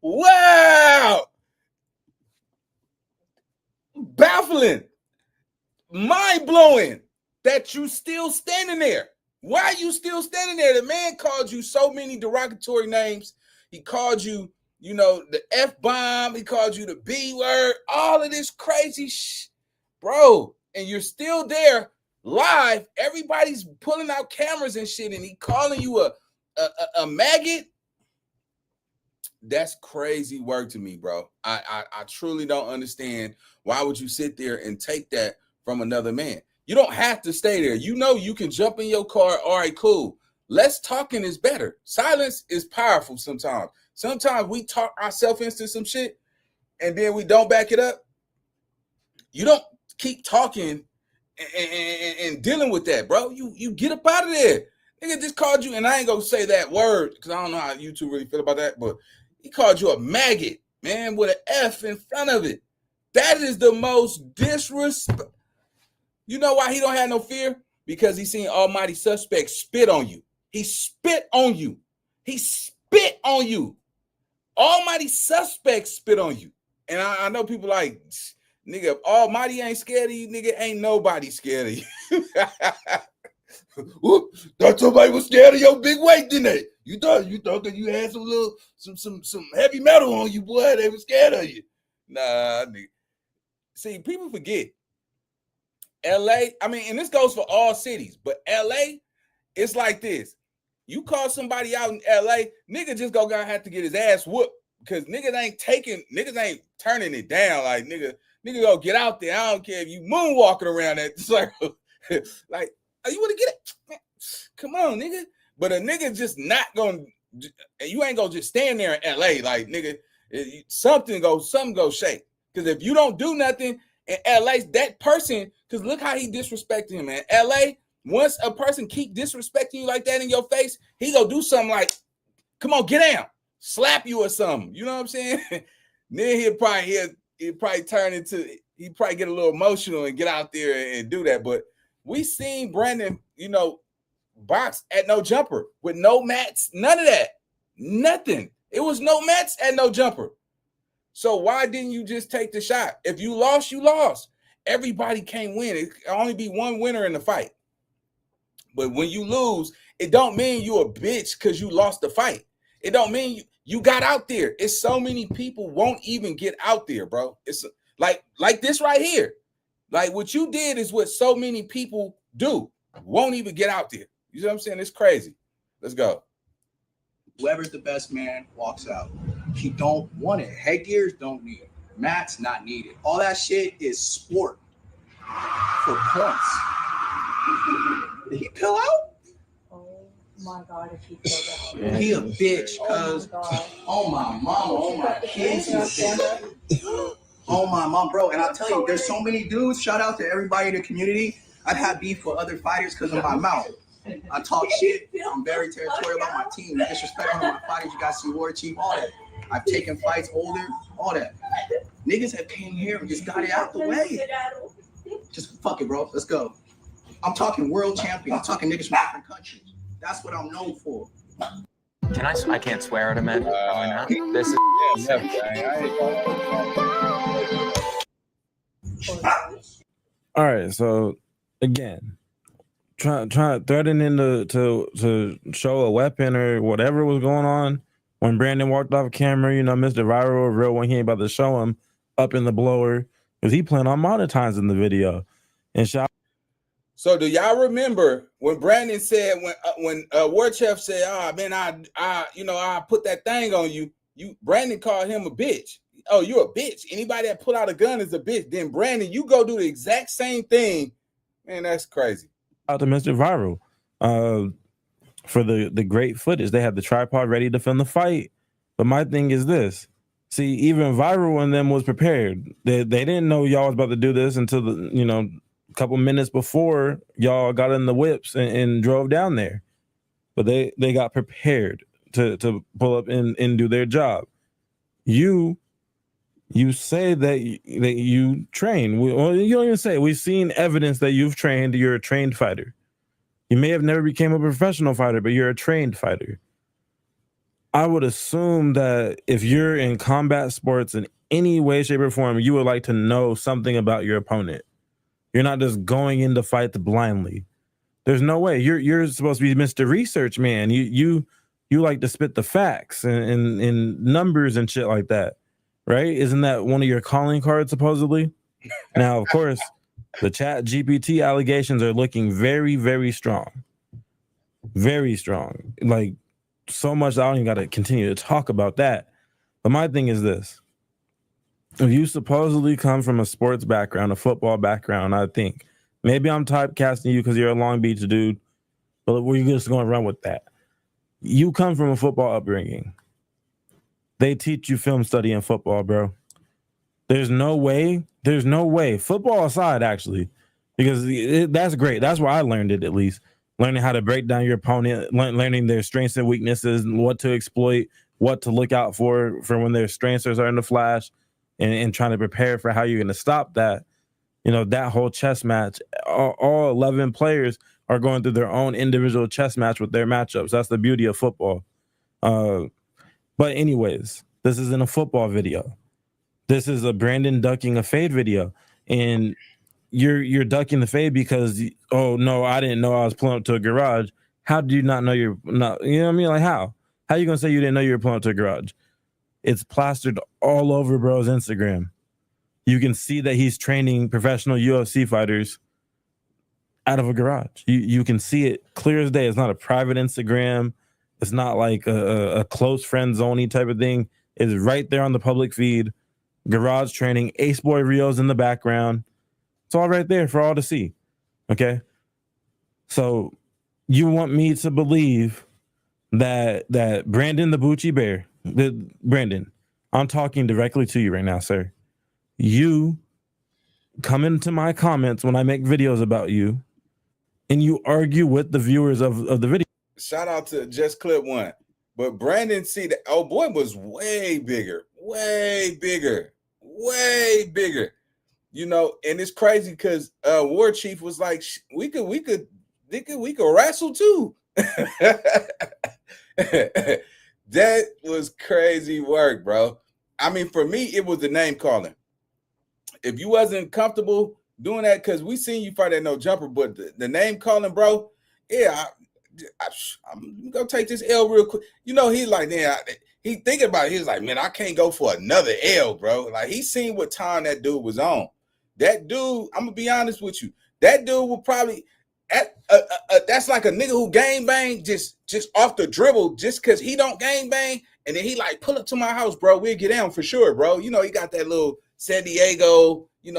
[SPEAKER 3] Wow. Baffling. Mind-blowing that you still standing there. Why are you still standing there? The man called you so many derogatory names. He called you, the F-bomb. He called you the B-word. All of this crazy shit, bro. And you're still there live. Everybody's pulling out cameras and shit, and he calling you a maggot. That's crazy work to me, bro. I truly don't understand. Why would you sit there and take that from another man? You don't have to stay there. You can jump in your car. All right, cool. less talking is better. Silence is powerful sometimes. Sometimes we talk ourselves into some shit and then we don't back it up. You don't keep talking and dealing with that, bro. You get up out of there. Nigga just called you, and I ain't gonna say that word because I don't know how you two really feel about that, but he called you a maggot, man, with an F in front of it. That is the most disrespect. You know why he don't have no fear? Because he seen Almighty Suspect spit on you. He spit on you. He spit on you. Almighty Suspect spit on you. And I know people like, nigga, if Almighty ain't scared of you, nigga, ain't nobody scared of you. Thought somebody was scared of your big weight, didn't they? You thought that you had some heavy metal on you, boy. They were scared of you. Nah, nigga. See, people forget. LA, I mean, and this goes for all cities, but LA, it's like this. You call somebody out in LA, nigga just gonna have to get his ass whooped because niggas ain't turning it down. Like nigga go get out there. I don't care if you moonwalking around that circle. Like, oh, you want to get it? Come on, nigga. But a nigga just not gonna, you ain't gonna just stand there in LA. Like, nigga, something go shake. Because if you don't do nothing in LA, that person, because look how he disrespected him, man. LA, once a person keep disrespecting you like that in your face, he gonna do something like, come on, get down, slap you or something. You know what I'm saying? Then he'll probably turn into, he'd probably get a little emotional and get out there and do that. But we seen Brandon, box at no jumper with no mats, none of that, nothing. It was no mats at no jumper. So why didn't you just take the shot? If you lost, you lost. Everybody can't win. It can only be one winner in the fight. But when you lose, it don't mean you a bitch because you lost the fight. It don't mean you got out there. It's so many people won't even get out there, bro. It's like this right here. Like what you did is what so many people do. Won't even get out there. You know what I'm saying? It's crazy. Let's go.
[SPEAKER 8] Whoever's the best man walks out. He don't want it. Headgears don't need it. Mats not needed. All that shit is sport for points. Did he pill out?
[SPEAKER 14] Oh my God, if he pilled out.
[SPEAKER 8] He a bitch, cuz. Oh my mama, oh my kids, he a bitch. Oh my mom, bro. And I'll tell you, there's so many dudes. Shout out to everybody in the community. I've had beef with other fighters because of my mouth. I talk shit. I'm very territorial about my team. Disrespect one of my fighters. You guys see War Chief, all that. I've taken fights older, all that. Niggas have came here and just got it out the way. Just fuck it, bro. Let's go. I'm talking world champion. I'm talking niggas from different countries. That's what I'm known for.
[SPEAKER 15] Can I can't swear at him, man. Probably not. This is.
[SPEAKER 7] All right, so again, trying threatening to show a weapon or whatever was going on when Brandon walked off camera. Mr. Viral real when he ain't about to show him up in the blower because he planned on monetizing the video. And
[SPEAKER 3] So do y'all remember when Brandon said when War Chef said, "Oh man, I put that thing on you." Brandon called him a bitch. Oh, you're a bitch. Anybody that pull out a gun is a bitch. Then Brandon, you go do the exact same thing. Man, that's crazy.
[SPEAKER 7] Out to Mr. Viral for the great footage. They had the tripod ready to film the fight. But my thing is this. See, even Viral and them was prepared. They didn't know y'all was about to do this until a couple minutes before y'all got in the whips and drove down there. But they got prepared to pull up and do their job. You say that you train. Well, you don't even say it. We've seen evidence that you've trained. You're a trained fighter. You may have never became a professional fighter, but you're a trained fighter. I would assume that if you're in combat sports in any way, shape, or form, you would like to know something about your opponent. You're not just going into fights blindly. There's no way. You're supposed to be Mr. Research Man. You like to spit the facts and numbers and shit like that. Right? Isn't that one of your calling cards, supposedly? Now, of course, the Chat GPT allegations are looking very, very strong. Very strong. Like, so much I don't even got to continue to talk about that. But my thing is this. If you supposedly come from a sports background, a football background, I think, maybe I'm typecasting you because you're a Long Beach dude. but we're just going to run with that. You come from a football upbringing. They teach you film study in football, bro. There's no way, football aside, actually, because that's great. That's where I learned it, at least. Learning how to break down your opponent, learning their strengths and weaknesses, and what to exploit, what to look out for when their strengths are starting to flash, and trying to prepare for how you're going to stop that. You know, that whole chess match, all 11 players are going through their own individual chess match with their matchups. That's the beauty of football. But anyways, this isn't a football video. This is a Brandon ducking a fade video. And you're ducking the fade because, oh, no, I didn't know I was pulling up to a garage. How do you not know you're not? You know what I mean? Like, how? How you going to say you didn't know you were pulling up to a garage? It's plastered all over bro's Instagram. You can see that he's training professional UFC fighters out of a garage. You can see it clear as day. It's not a private Instagram. It's not like a close friend zone type of thing. It's right there on the public feed. Garage training. Ace Boy Rio's in the background. It's all right there for all to see. Okay? So you want me to believe that Brandon the Bucci Bear, Brandon, I'm talking directly to you right now, sir. You come into my comments when I make videos about you, and you argue with the viewers of the video.
[SPEAKER 3] Shout out to Just Clip One. But Brandon, see, the old boy was way bigger. You know, and it's crazy because War Chief was like, we could wrestle too. That was crazy work, bro. I mean, for me, it was the name calling. If you wasn't comfortable doing that, because we seen you fight at No Jumper, but the name calling, bro, yeah, I'm gonna take this L real quick. You know, he's like, man, he thinking about it. He's like, man, I can't go for another L, bro. Like, he seen what time that dude was on. That dude, I'm gonna be honest with you, that dude will probably that's like a nigga who gang bang just off the dribble just because he don't gang bang, and then he like, pull up to my house, bro. We'll get down for sure, bro. You know, he got that little San Diego, like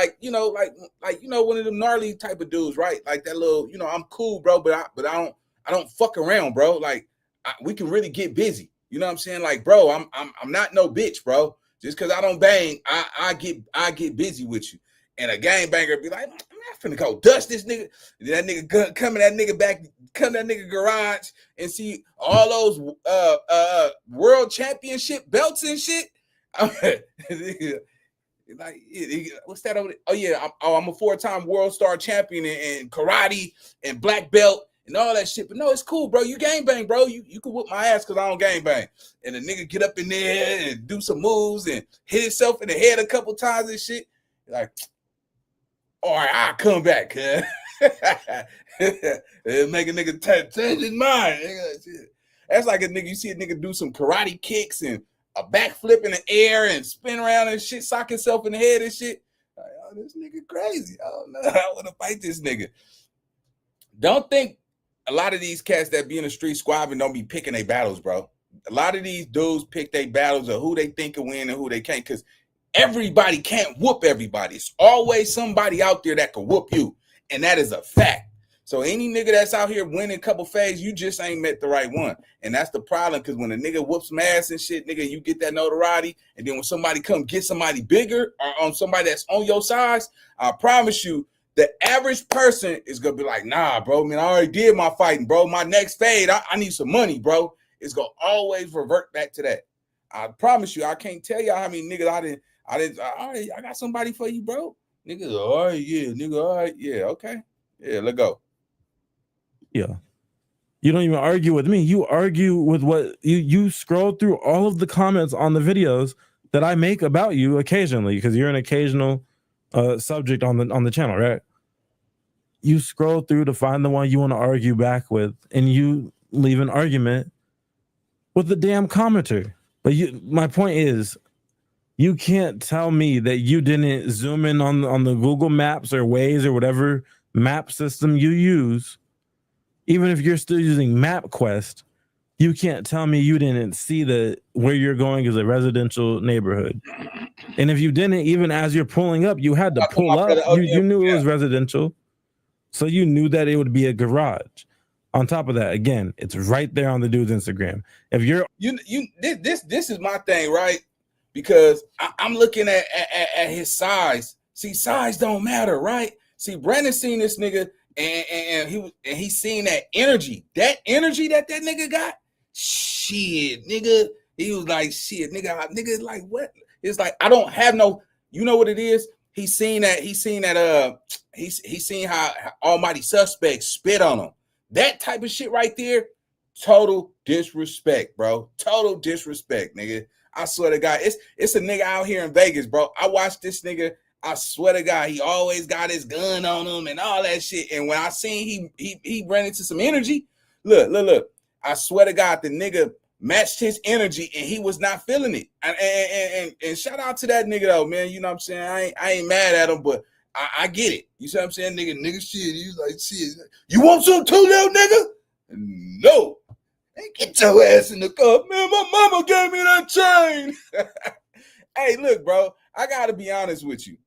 [SPEAKER 3] one of them gnarly type of dudes, right? Like that little, I'm cool, bro, but I don't fuck around, bro. Like we can really get busy. You know what I'm saying? Like, bro, I'm not no bitch, bro. Just because I don't bang, I get busy with you. And a gangbanger be like, I'm not finna go dust this nigga. And that nigga come to that nigga garage and see all those world championship belts and shit. Like, what's that over there? Oh yeah, I'm a 4-time world star champion in karate and black belt and all that shit. But no, it's cool, bro. You gangbang, bro. You can whoop my ass because I don't gangbang. And the nigga get up in there and do some moves and hit himself in the head a couple times and shit. Like, all right, I'll come back, cuz. Make a nigga change his mind. That's like a nigga, you see a nigga do some karate kicks and a backflip in the air and spin around and shit, sock himself in the head and shit. Like, oh, this nigga crazy. I don't know. I want to fight this nigga. Don't think a lot of these cats that be in the street squabbing don't be picking their battles, bro. A lot of these dudes pick their battles of who they think can win and who they can't, because everybody can't whoop everybody. It's always somebody out there that can whoop you, and that is a fact. So any nigga that's out here winning a couple fades, you just ain't met the right one. And that's the problem, because when a nigga whoops some ass and shit, nigga, you get that notoriety. And then when somebody come get somebody bigger or on somebody that's on your size, I promise you, the average person is going to be like, nah, bro, man, I already did my fighting, bro. My next fade, I need some money, bro. It's going to always revert back to that. I promise you, I can't tell y'all how many niggas I got somebody for you, bro. Niggas, all right, yeah, nigga, all right, yeah, okay. Yeah, let's go.
[SPEAKER 7] Yeah. You don't even argue with me. You argue with what you scroll through all of the comments on the videos that I make about you occasionally, because you're an occasional subject on the channel, right? You scroll through to find the one you want to argue back with, and you leave an argument with the damn commenter. But my point is, you can't tell me that you didn't zoom in on the Google Maps or Waze or whatever map system you use. Even if you're still using MapQuest, you can't tell me you didn't see where you're going is a residential neighborhood. And if you didn't, even as you're pulling up, you had to pull up. You knew it was residential. So you knew that it would be a garage. On top of that, again, it's right there on the dude's Instagram. If you're
[SPEAKER 3] this is my thing, right? Because I'm looking at his size. See, size don't matter, right? See, Brandon seen this nigga and he seen that energy. That energy that nigga got. Shit, nigga. He was like, shit, nigga, like what? It's like I don't have no. You know what it is? He seen that. He seen how Almighty Suspect spit on him. That type of shit right there. Total disrespect, bro. Total disrespect, nigga. I swear to God, it's a nigga out here in Vegas, bro. I watched this nigga. I swear to God, he always got his gun on him and all that shit. And when I seen he ran into some energy, look. I swear to God, the nigga matched his energy and he was not feeling it. And shout out to that nigga though, man. You know what I'm saying? I ain't mad at him, but I get it. You see what I'm saying? Nigga shit. He was like, shit. You want some too, little nigga? No. Hey, get your ass in the car. Man, my mama gave me that chain. Hey, look, bro. I gotta be honest with you.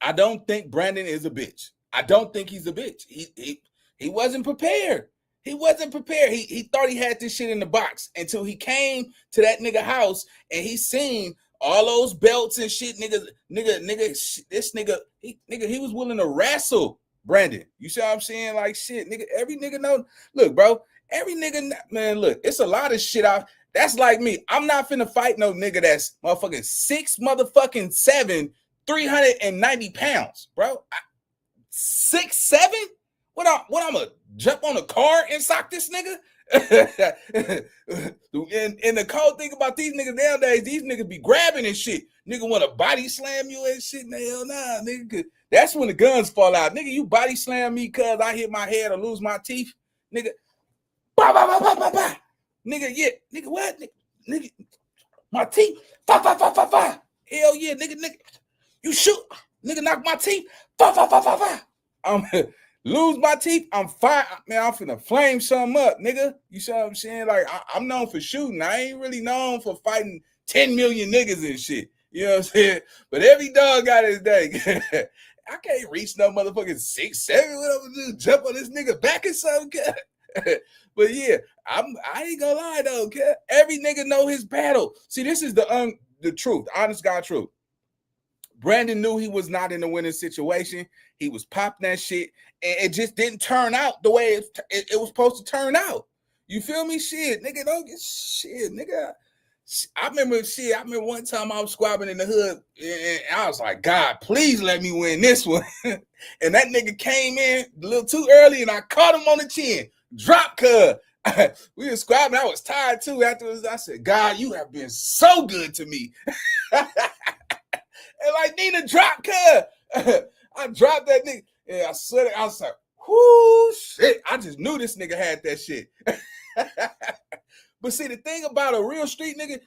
[SPEAKER 3] I don't think Brandon is a bitch. I don't think he's a bitch. He wasn't prepared. He wasn't prepared. He thought he had this shit in the box until he came to that nigga house and he seen all those belts and shit. This nigga, he was willing to wrestle Brandon. You see what I'm saying? Like shit, nigga. Every nigga know. Look, bro. Every nigga, man. Look, it's a lot of shit out. That's like me. I'm not finna fight no nigga that's motherfucking 6'7", 390 pounds, bro. 6'7"? What I'm gonna jump on a car and sock this nigga? and the cold thing about these niggas nowadays, these niggas be grabbing and shit. Nigga want to body slam you and shit. Hell nah, nigga. That's when the guns fall out. Nigga, you body slam me cause I hit my head or lose my teeth. Nigga, bah, bah, bah, bah, bah, bah. Nigga, yeah. Nigga, what? Nigga, my teeth. Fa, fa, fa, fa, fa. Hell yeah, nigga. You shoot. Nigga, knock my teeth. Fa, fa, fa, fa, fa. Lose my teeth, I'm fine. Man, I'm finna flame something up, nigga. You see what I'm saying? Like, I'm known for shooting. I ain't really known for fighting 10 million niggas and shit. You know what I'm saying? But every dog got his day. I can't reach no motherfucking 6'7", whatever, just jump on this nigga back or something. But yeah, I ain't gonna lie though. Every nigga know his battle. See, this is the truth, honest God truth. Brandon knew he was not in a winning situation. He was popping that shit, and it just didn't turn out the way it was supposed to turn out. You feel me? Shit, nigga, don't get shit, nigga. I remember one time I was squabbling in the hood, and I was like, God, please let me win this one. And that nigga came in a little too early, and I caught him on the chin. Drop cuz. We were squabbling. I was tired too. Afterwards, I said, God, you have been so good to me. And like Nina dropped cuz. I dropped that nigga. And I swear I was like, whoo shit. I just knew this nigga had that shit. But see, the thing about a real street nigga,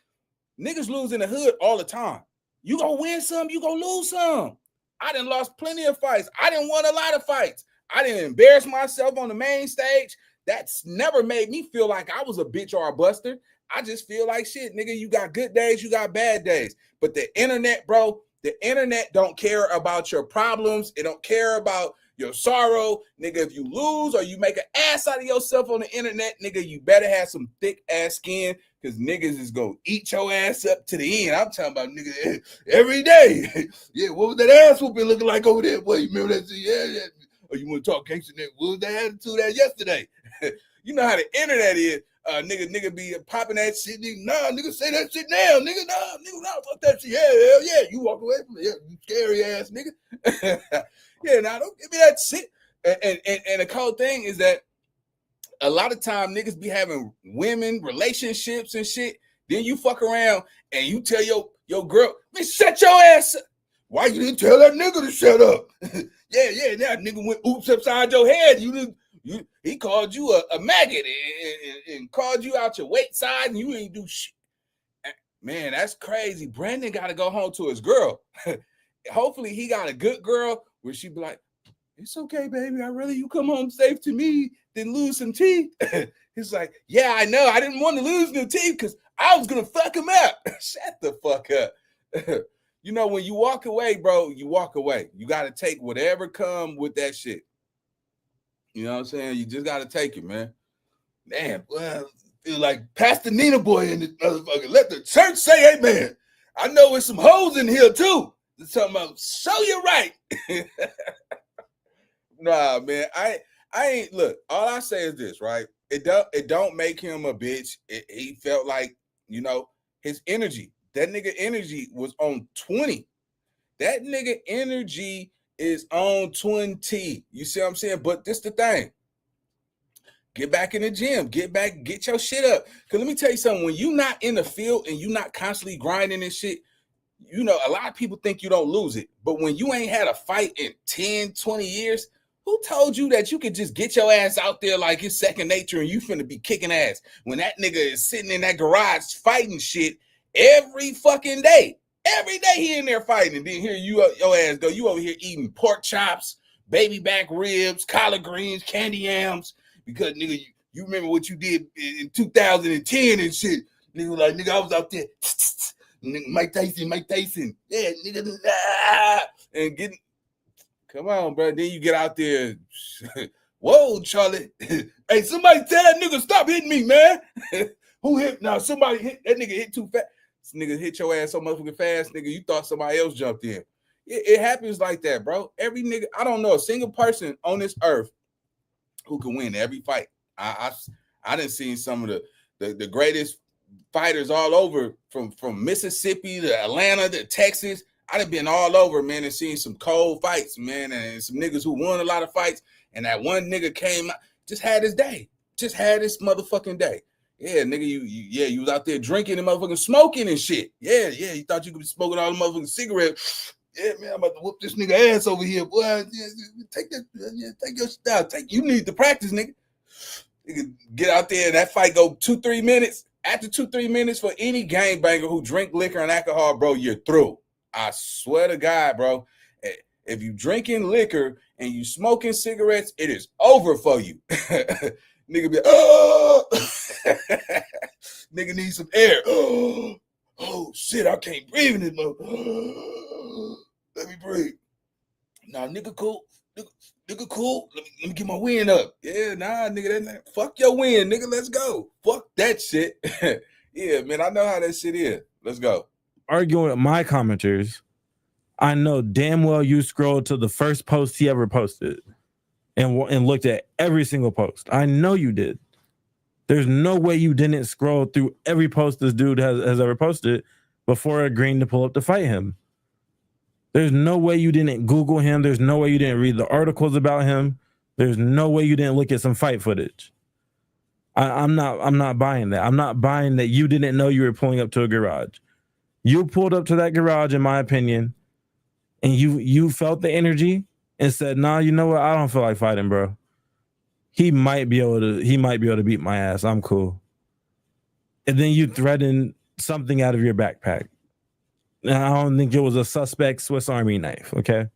[SPEAKER 3] niggas lose in the hood all the time. You gonna win some, you gonna lose some. I done lost plenty of fights. I done won a lot of fights. I didn't embarrass myself on the main stage. That's never made me feel like I was a bitch or a buster. I just feel like shit, nigga, you got good days, you got bad days. But the internet, bro, the internet don't care about your problems. It don't care about your sorrow. Nigga, if you lose or you make an ass out of yourself on the internet, nigga, you better have some thick ass skin because niggas is going to eat your ass up to the end. I'm talking about nigga every day. Yeah, what was that ass whooping looking like over there? Boy, you remember that? Yeah. Or you want to talk gangster? What was that attitude that yesterday? You know how the internet is. Nigga be popping that shit. Nah, nigga, say that shit now. Nigga, nah, fuck that shit. Yeah, hell yeah. You walk away from it. Yeah, you scary ass nigga. Yeah, nah, don't give me that shit. And the cold thing is that a lot of time niggas be having women, relationships and shit. Then you fuck around and you tell your girl, man, shut your ass up. Why you didn't tell that nigga to shut up? Yeah, that nigga went oops upside your head. He called you a maggot and called you out your weight side and you ain't do shit. Man, that's crazy. Brandon got to go home to his girl. Hopefully he got a good girl where she be like, it's okay, baby. I'd rather you come home safe to me than lose some teeth. He's like, yeah, I know. I didn't want to lose no teeth because I was going to fuck him up. Shut the fuck up. You know, when you walk away, bro, you walk away. You got to take whatever come with that shit. You know what I'm saying? You just gotta take it, man. Damn, well, feel like Pastor Nina boy in this motherfucker. Let the church say amen. I know there's some hoes in here too. There's something about show you right. Nah, man. I ain't look. All I say is this, right? It don't make him a bitch. He felt like, you know, his energy. That nigga energy was on 20. That nigga energy is on 20. You see what I'm saying? But this the thing. Get back in the gym. Get your shit up. Because let me tell you something. When you not in the field and you not constantly grinding and shit, you know, a lot of people think you don't lose it. But when you ain't had a fight in 10, 20 years, who told you that you could just get your ass out there like it's second nature and you finna be kicking ass when that nigga is sitting in that garage fighting shit every fucking day? Every day he in there fighting. And then here your ass go. You over here eating pork chops, baby back ribs, collard greens, candy yams. Because, nigga, you remember what you did in 2010 and shit. Nigga, like, nigga, I was out there. Nigga, Mike Tyson. Yeah, nigga. And getting. Come on, bro. Then you get out there. Whoa, Charlie. Hey, somebody tell that nigga stop hitting me, man. Who hit? Now, somebody hit. That nigga hit too fast. This nigga hit your ass so motherfucking fast, nigga. You thought somebody else jumped in. It happens like that, bro. Every nigga, I don't know a single person on this earth who can win every fight. I done seen some of the greatest fighters all over from Mississippi to Atlanta to Texas. I done been all over, man, and seen some cold fights, man, and some niggas who won a lot of fights. And that one nigga came out, just had his day. Just had his motherfucking day. Yeah, nigga, you was out there drinking and motherfucking smoking and shit. Yeah, you thought you could be smoking all the motherfucking cigarettes. Yeah, man, I'm about to whoop this nigga ass over here, boy. Take your style. You need to practice, nigga. You get out there and that fight go 2-3 minutes. After 2-3 minutes for any gangbanger who drink liquor and alcohol, bro, you're through. I swear to God, bro. If you drinking liquor and you smoking cigarettes, it is over for you. Nigga be, oh, nigga need some air. Oh shit, I can't breathe in this motherfucker. Let me breathe. Nah, nigga cool. Nigga cool. Let me get my wind up. Yeah, nah, nigga, fuck your wind, nigga. Let's go. Fuck that shit. Yeah, man, I know how that shit is. Let's go.
[SPEAKER 7] Arguing with my commenters, I know damn well you scrolled to the first post he ever posted and looked at every single post. I know you did. There's no way you didn't scroll through every post this dude has ever posted before agreeing to pull up to fight him. There's no way you didn't Google him. There's no way you didn't read the articles about him. There's no way you didn't look at some fight footage. I'm not buying that. I'm not buying that you didn't know you were pulling up to a garage. You pulled up to that garage, in my opinion, and you felt the energy and said, "Nah, you know what? I don't feel like fighting, bro. He might be able to beat my ass. I'm cool." And then you threatened something out of your backpack. I don't think it was a suspect Swiss Army knife. Okay.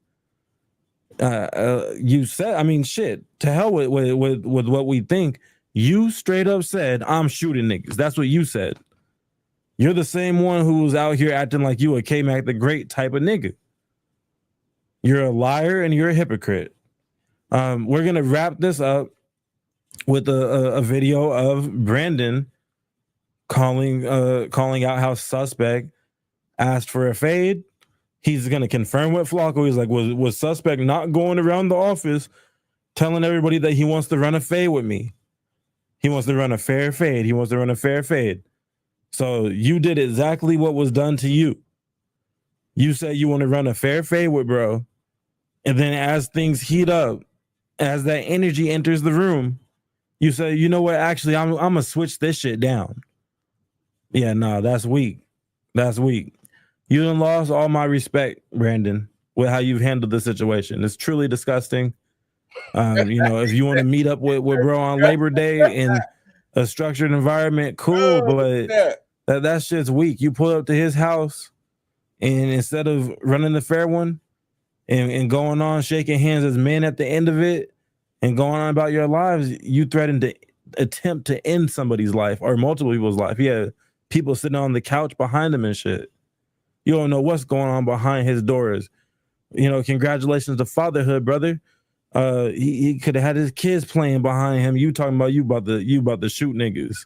[SPEAKER 7] You said, I mean, shit. To hell with what we think. You straight up said, "I'm shooting niggas." That's what you said. You're the same one who was out here acting like you a K-Mac the Great type of nigga. You're a liar and you're a hypocrite. We're gonna wrap this up with a video of Brandon calling out how suspect asked for a fade. He's gonna confirm with Flacco. He's like, was suspect not going around the office telling everybody that he wants to run a fade with me? He wants to run a fair fade. He wants to run a fair fade. So you did exactly what was done to you. You said you want to run a fair fade with bro. And then as things heat up, as that energy enters the room, you say, "You know what? Actually, I'm going to switch this shit down." Yeah, no, that's weak. That's weak. You done lost all my respect, Brandon, with how you've handled the situation. It's truly disgusting. If you want to meet up with bro on Labor Day in a structured environment, cool, but that shit's weak. You pull up to his house, and instead of running the fair one and going on shaking hands as men at the end of it and going on about your lives, you threatened to attempt to end somebody's life or multiple people's life. Yeah, people sitting on the couch behind him and shit. You don't know what's going on behind his doors. Congratulations to fatherhood, brother. He could have had his kids playing behind him. You talking about you about to shoot niggas.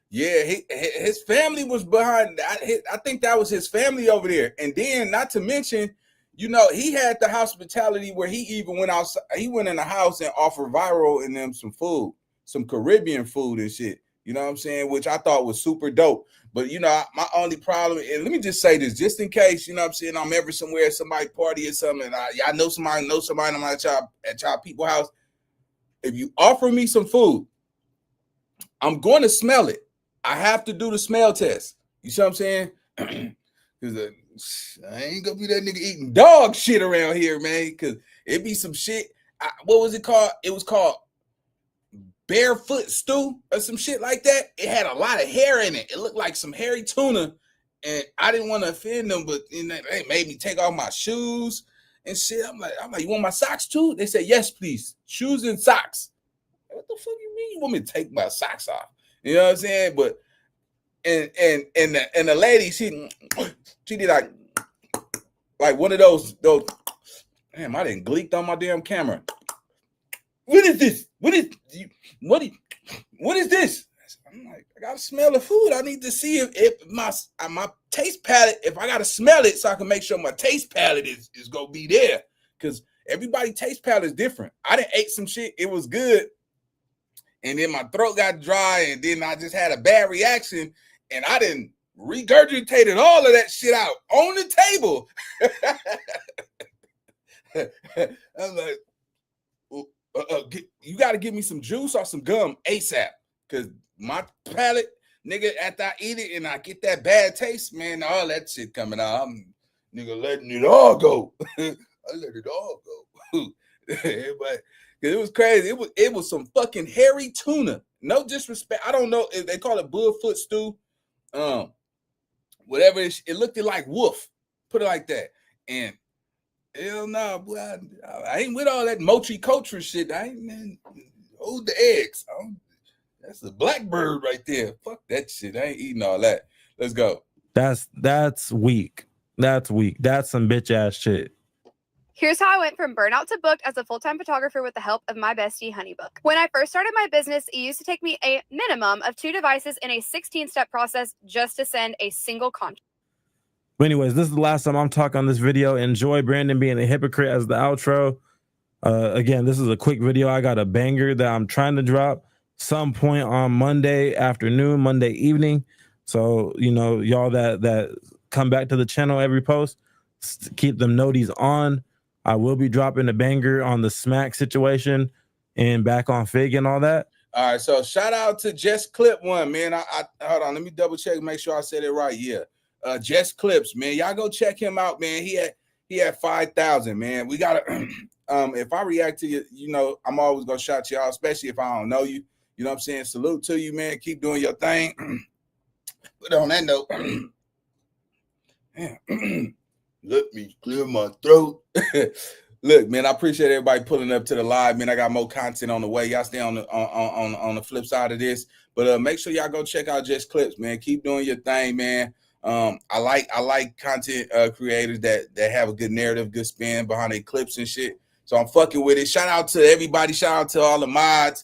[SPEAKER 3] Yeah, his family was behind. I think that was his family over there. And then, not to mention, you know, he had the hospitality where he even went outside. He went in the house and offered Viral and them some food, some Caribbean food and shit. You know what I'm saying? Which I thought was super dope. But, you know, my only problem, and let me just say this, just in case, you know what I'm saying, I'm ever somewhere, somebody party or something, and I know somebody, I'm at y'all people house. If you offer me some food, I'm going to smell it. I have to do the smell test. You see what I'm saying? Because I ain't gonna be that nigga eating dog shit around here, man. Because it be some shit. What was it called? It was called barefoot stew or some shit like that. It had a lot of hair in it. It looked like some hairy tuna, and I didn't want to offend them, but you know, they made me take off my shoes and shit. I'm like, you want my socks too? They said, yes, please. Shoes and socks. What the fuck you mean? You want me to take my socks off? You know what I'm saying? But and the lady, she did like one of those. Damn, I didn't gleeked on my damn camera. What is this? What is this? I'm like, I gotta smell the food. I need to see if my taste palette, if I gotta smell it so I can make sure my taste palette is gonna be there. Because everybody's taste palette is different. I done ate some shit, it was good. And then my throat got dry, and then I just had a bad reaction, and I didn't regurgitated all of that shit out on the table. I'm like, you got to give me some juice or some gum ASAP, because my palate, nigga, after I eat it and I get that bad taste, man, all that shit coming out, I'm nigga letting it all go. I let it all go. But it was crazy. It was some fucking hairy tuna. No disrespect. I don't know if they call it bullfoot stew. Whatever it looked like wolf. Put it like that. And hell no, boy, I ain't with all that mochi culture shit. I ain't, man, hold the eggs. That's a blackbird right there. Fuck that shit. I ain't eating all that. Let's go.
[SPEAKER 7] That's weak. That's weak. That's some bitch ass shit.
[SPEAKER 16] Here's how I went from burnout to booked as a full-time photographer with the help of my bestie, Honeybook. When I first started my business, it used to take me a minimum of 2 devices in a 16-step process just to send a single contract.
[SPEAKER 7] But anyways, this is the last time I'm talking on this video. Enjoy Brandon being a hypocrite as the outro. Again, this is a quick video. I got a banger that I'm trying to drop some point on Monday afternoon, Monday evening. So, you know, y'all that come back to the channel every post, keep them noties on. I will be dropping a banger on the smack situation and back on Fig and all that.
[SPEAKER 3] All right, so shout out to Just Clip One, man. I hold on, let me double check, make sure I said it right. Yeah, Just Clips, man. Y'all go check him out, man. He had 5,000, man. We gotta if I react to you, you know, I'm always gonna shout y'all, especially if I don't know you. You know what I'm saying? Salute to you, man. Keep doing your thing. But on that note, let me clear my throat. Look, man, I appreciate everybody pulling up to the live, man. I got more content on the way. Y'all stay on the flip side of this, but make sure y'all go check out Just Clips, man. Keep doing your thing, man. I like content creators that have a good narrative, good spin behind their clips and shit. So I'm fucking with it. Shout out to everybody. Shout out to all the mods.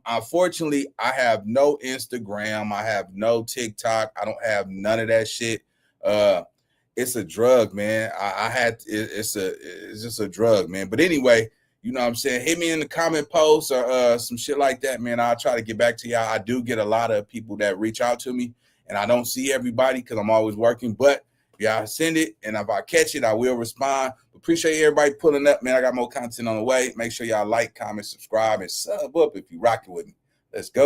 [SPEAKER 3] Unfortunately, I have no Instagram. I have no TikTok. I don't have none of that shit. It's a drug, man. It's just a drug, man. But anyway, you know what I'm saying? Hit me in the comment post or some shit like that, man. I'll try to get back to y'all. I do get a lot of people that reach out to me, and I don't see everybody because I'm always working. But yeah, I send it, and if I catch it, I will respond. Appreciate everybody pulling up, man. I got more content on the way. Make sure y'all like, comment, subscribe, and sub up if you rocking with me. Let's go.